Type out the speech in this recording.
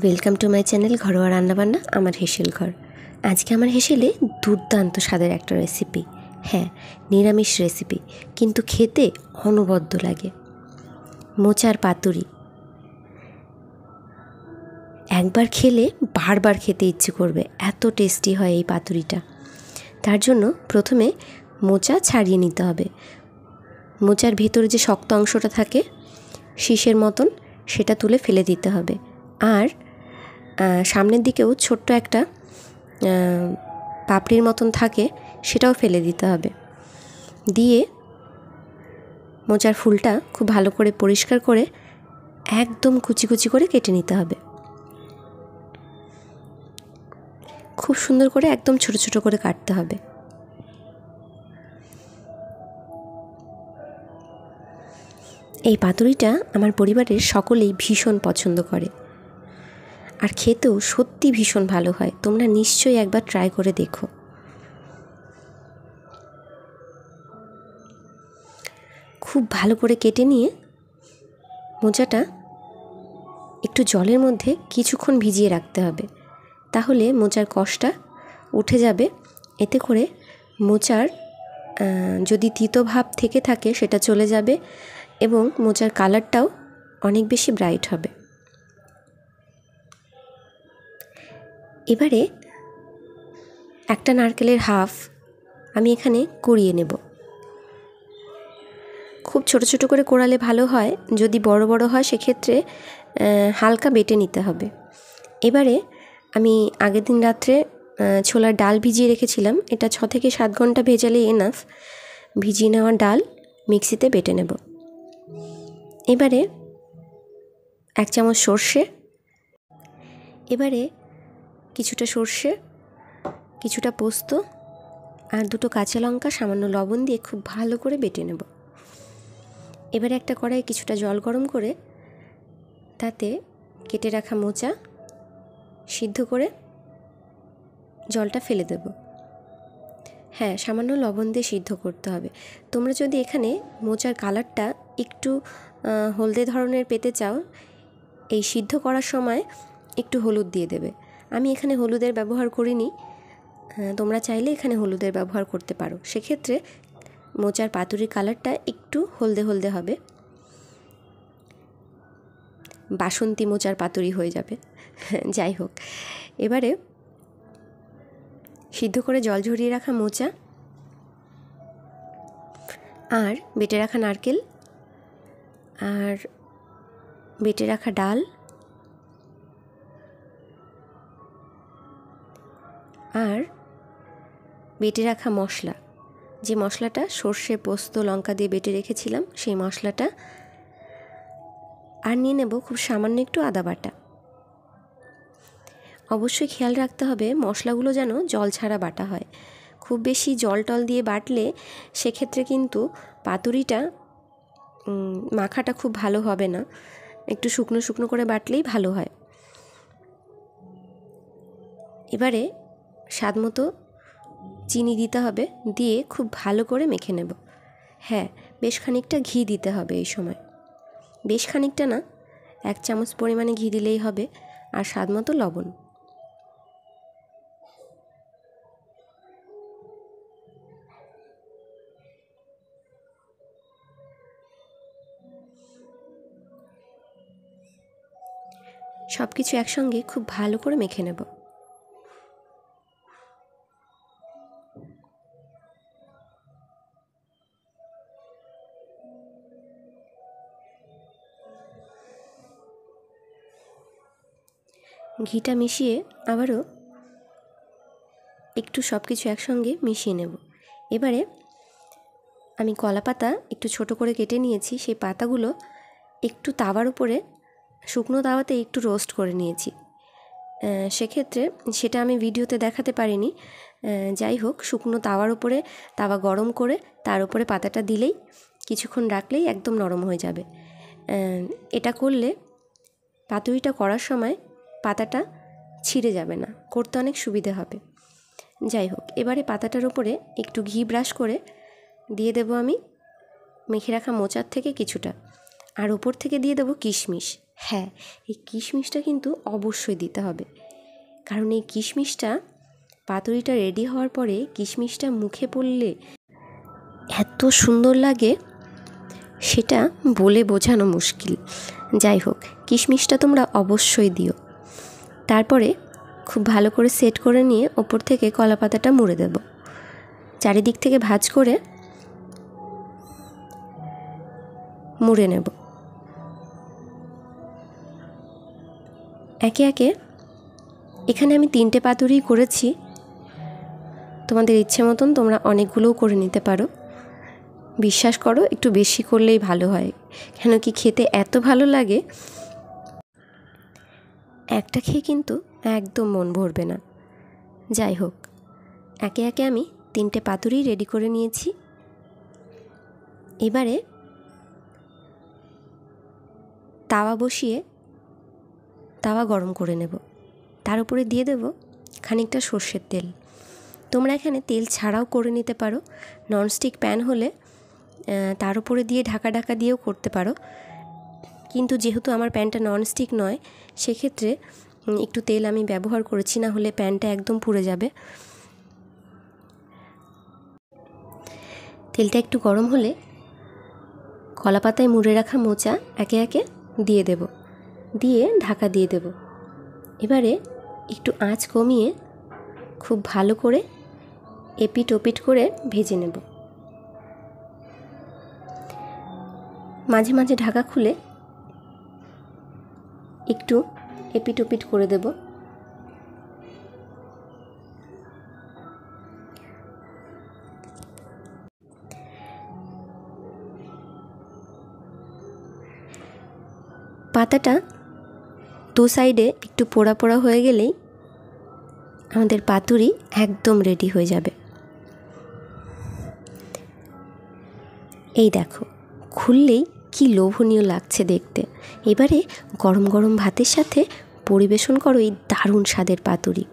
Welcome to my channel ঘরোয়া রান্নাবান্না আমার হেসেল ঘর। আজকে আমার হেসেলে দুর্দান্ত স্বাদের একটা রেসিপি, হ্যাঁ নিরামিষ রেসিপি, কিন্তু খেতে অনবদ্য লাগে। মোচার পাতুরি একবার খেলে বারবার খেতে ইচ্ছে করবে, এত টেস্টি হয় এই পাতুরিটা। তার জন্য প্রথমে মোচা ছাড়িয়ে নিতে হবে। মোচার ভেতরে যে শক্ত অংশটা থাকে শীষের মতন, সেটা তুলে ফেলে দিতে হবে। আর সামনের দিকেও ছোট্ট একটা পাপড়ির মতন থাকে, সেটাও ফেলে দিতে হবে। দিয়ে মোচার ফুলটা খুব ভালো করে পরিষ্কার করে একদম কুচি কুচি করে কেটে নিতে হবে। খুব সুন্দর করে একদম ছোট ছোট করে কাটতে হবে। এই পাতুরিটা আমার পরিবারের সকলেই ভীষণ পছন্দ করে, আর খেতেও সত্যি ভীষণ ভালো হয়। তোমরা নিশ্চয়ই একবার ট্রাই করে দেখো। খুব ভালো করে কেটে নিয়ে মোচাটা একটু জলের মধ্যে কিছুক্ষণ ভিজিয়ে রাখতে হবে, তাহলে মোচার কষটা উঠে যাবে। এতে করে মোচার যদি তিতো ভাব থেকে থাকে সেটা চলে যাবে এবং মোচার কালারটাও অনেক বেশি ব্রাইট হবে। এবারে একটা নারকেলের হাফ আমি এখানে কুড়িয়ে নেব। খুব ছোট ছোট করে কোড়ালে ভালো হয়, যদি বড় বড় হয় সেক্ষেত্রে হালকা বেটে নিতে হবে। এবারে আমি আগের দিন রাত্রে ছোলার ডাল ভিজিয়ে রেখেছিলাম, এটা 6 থেকে 7 ঘন্টা ভেজালেই এনাফ। ভিজিয়ে নেওয়া ডাল মিক্সিতে বেটে নেব। এবারে 1 চামচ সর্ষে, এবারে কিছুটা সর্ষে, কিছুটা পোস্ত আর 2টো কাঁচা লঙ্কা সামান্য লবণ দিয়ে খুব ভালো করে বেটে নেব। এবারে একটা কড়াইয়ে কিছুটা জল গরম করে তাতে কেটে রাখা মোচা সিদ্ধ করে জলটা ফেলে দেব। হ্যাঁ, সামান্য লবণ দিয়ে সিদ্ধ করতে হবে। তোমরা যদি এখানে মোচার কালারটা একটু হলদে ধরনের পেতে চাও, এই সিদ্ধ করার সময় একটু হলুদ দিয়ে দেবে। আমি এখানে হলুদের ব্যবহার করিনি, তোমরা চাইলে এখানে হলুদের ব্যবহার করতে পারো। সেক্ষেত্রে মোচার পাতুরির কালারটা একটু হলদে হলদে হবে, বাসন্তী মোচার পাতুরি হয়ে যাবে। যাই হোক, এবারে সিদ্ধ করে জল ঝরিয়ে রাখা মোচা আর বেটে রাখা নারকেল আর বেটে রাখা ডাল আর বেটে রাখা মশলা, যে মশলাটা সর্ষে পোস্ত লঙ্কা দিয়ে বেটে রেখেছিলাম সেই মশলাটা, আর নিয়ে নেব খুব সামান্য একটু আদা বাটা। অবশ্যই খেয়াল রাখতে হবে মশলাগুলো যেন জল ছাড়া বাটা হয়। খুব বেশি জল টল দিয়ে বাটলে সেক্ষেত্রে কিন্তু পাতুরিটা মাখাটা খুব ভালো হবে না, একটু শুকনো শুকনো করে বাটলেই ভালো হয়। এবারে স্বাদ মতো চিনি দিতে হবে, দিয়ে খুব ভালো করে মেখে নেব। হ্যাঁ, বেশ খানিকটা ঘি দিতে হবে এই সময়, বেশ খানিকটা না, 1 চামচ পরিমাণে ঘি দিলেই হবে, আর স্বাদ মতো লবণ। সব কিছু একসঙ্গে খুব ভালো করে মেখে নেব। ঘিটা মিশিয়ে আবারও একটু সব কিছু একসঙ্গে মিশিয়ে নেব। এবারে আমি কলা পাতা একটু ছোট করে কেটে নিয়েছি, সেই পাতাগুলো একটু তাওয়ার উপরে শুকনো তাওয়াতে একটু রোস্ট করে নিয়েছি। সেক্ষেত্রে সেটা আমি ভিডিওতে দেখাতে পারিনি। যাই হোক, শুকনো তাওয়ার উপরে তাওয়া গরম করে তার উপরে পাতাটা দিলেই কিছুক্ষণ রাখলেই একদম নরম হয়ে যাবে। এটা করলে পাতুরিটা করার সময় পাতাটা ছিঁড়ে যাবে না, করতে অনেক সুবিধে হবে। যাই হোক, এবারে পাতাটার উপরে একটু ঘি ব্রাশ করে দিয়ে দেব আমি মেখে রাখা মোচার থেকে কিছুটা, আর ওপর থেকে দিয়ে দেবো কিশমিশ। হ্যাঁ, এই কিশমিশটা কিন্তু অবশ্যই দিতে হবে, কারণ এই কিশমিশটা পাতুরিটা রেডি হওয়ার পরে কিশমিশটা মুখে পড়লে এত সুন্দর লাগে সেটা বলে বোঝানো মুশকিল। যাই হোক, কিশমিশটা তোমরা অবশ্যই দিও। তারপরে খুব ভালো করে সেট করে নিয়ে ওপর থেকে কলা পাতাটা মুড়ে দেব। চারিদিক থেকে ভাঁজ করে মুড়ে নেব। একে একে এখানে আমি 3টে পাতুরি করেছি, তোমাদের ইচ্ছে মতন তোমরা অনেকগুলোও করে নিতে পারো। বিশ্বাস করো, একটু বেশি করলেই ভালো হয়, কেন কি খেতে এত ভালো লাগে, একটা খেয়ে কিন্তু একদম মন ভরবে না। যাই হোক, একে একে আমি 3টে পাতুরি রেডি করে নিয়েছি। এবারে তাওয়া বসিয়ে তাওয়া গরম করে নেব। তার উপরে দিয়ে দেব খানিকটা সর্ষের তেল। তোমরা এখানে তেল ছাড়াও করে নিতে পারো। ননস্টিক প্যান হলে তার উপরে দিয়ে ঢাকা দিয়েও করতে পারো, কিন্তু যেহেতু আমার প্যানটা ননস্টিক নয়, সেক্ষেত্রে একটু তেল আমি ব্যবহার করেছি, না হলে প্যানটা একদম পুড়ে যাবে। তেলটা একটু গরম হলে কলা পাতায় মুড়ে রাখা মোচা একে একে দিয়ে দেব, দিয়ে ঢাকা দিয়ে দেব। এবারে একটু আঁচ কমিয়ে খুব ভালো করে এপিট ওপিট করে ভেজে নেব। মাঝে মাঝে ঢাকা খুলে একটু এপিট ওপিট করে দেব। পাতাটা দু সাইডে একটু পোড়া পোড়া হয়ে গেলেই আমাদের পাতুরি একদম রেডি হয়ে যাবে। এই দেখো, খুললেই কি লোভনীয় লাগছে দেখতে। এবারে গরম গরম ভাতের সাথে পরিবেশন করো এই দারুণ স্বাদের পাতুরি।